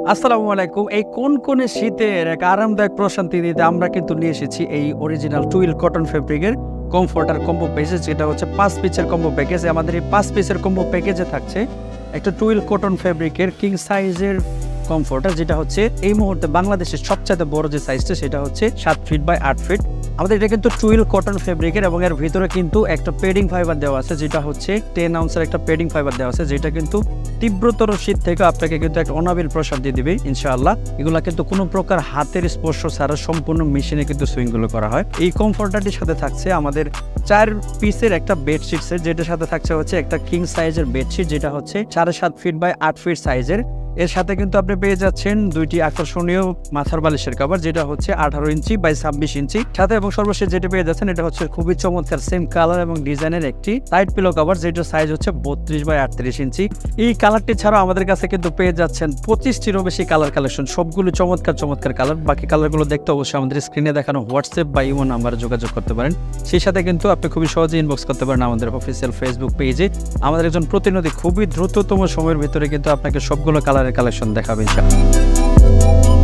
আসসালামু আলাইকুম। এই কোন শীতের এক আরামদায়ক প্রশান্তি দিতে আমরা কিন্তু নিয়ে এসেছি এই অরিজিনাল টুইল কটন ফেব্রিকের কমফোর্টার কম্বো প্যাকেজ, যেটা হচ্ছে 5 পিসের কম্বো প্যাকেজ। আমাদের এই 5 পিসের কম্বো প্যাকেজে থাকছে একটা টুইল কটন ফেব্রিকের কিং সাইজের কমফোর্টার, যেটা হচ্ছে এই মুহূর্তে বাংলাদেশের সবচেয়ে বড় যে সাইজটা সেটা হচ্ছে 7 ফিট বাই 8 ফিট। আমাদের এটা কিন্তু টুইল কটন ফেব্রিকের এবং এর ভিতরে কিন্তু একটা পেডিং ফাইবার দেওয়া আছে, যেটা হচ্ছে 10 আউন্সের একটা পেডিং ফাইবার দেওয়া আছে, যেটা কিন্তু তীব্রতর শীত থেকে আপনাকে কিন্তু একটা অনাবিল প্রশান্তি দিবে ইনশাআল্লাহ। এগুলা কিন্তু কোনো প্রকার হাতের স্পর্শ ছাড়া সম্পূর্ণ মেশিনে কিন্তু সুইংগুলো করা হয়। এই কমফোর্টারটির সাথে থাকছে আমাদের 4 পিসের একটা বেডশিট সেট, যেটার সাথে থাকছে হচ্ছে একটা কিং সাইজের বেডশিট, যেটা হচ্ছে 7.5 ফিট বাই 8 ফিট সাইজের। এর সাথে কিন্তু আপনি পেয়ে যাচ্ছেন দুইটি আকর্ষণীয় মাথার বালিশের কভার, যেটা হচ্ছে 18 ইঞ্চি বাই 26 ইঞ্চি সাথে, এবং সর্বশেষ যেটা পেয়ে যাচ্ছেন এটা হচ্ছে খুবই চমৎকার সেম কালার এবং ডিজাইনের একটি সাইড পিলো কভার, যেটার সাইজ হচ্ছে 32 বাই 38 ইঞ্চি। এই কালারটি ছাড়াও আমাদের কাছে কিন্তু পেয়ে যাচ্ছেন 25টিরও বেশি কালার কালেকশন, সবগুলো চমৎকার কালার। বাকি কালারগুলো দেখতে অবশ্যই আমাদের স্ক্রিনে দেখানো হোয়াটসঅ্যাপ বা ইমো নাম্বারে যোগাযোগ করতে পারেন। সেই সাথে কিন্তু আপনি খুবই সহজে ইনবক্স করতে পারেন আমাদের অফিসিয়াল ফেসবুক পেজে। আমাদের একজন প্রতিনিধি খুবই দ্রুততম সময়ের ভিতরে কিন্তু আপনাকে সবগুলো কালারের কালেকশন দেখাবে ইনশাআল্লাহ।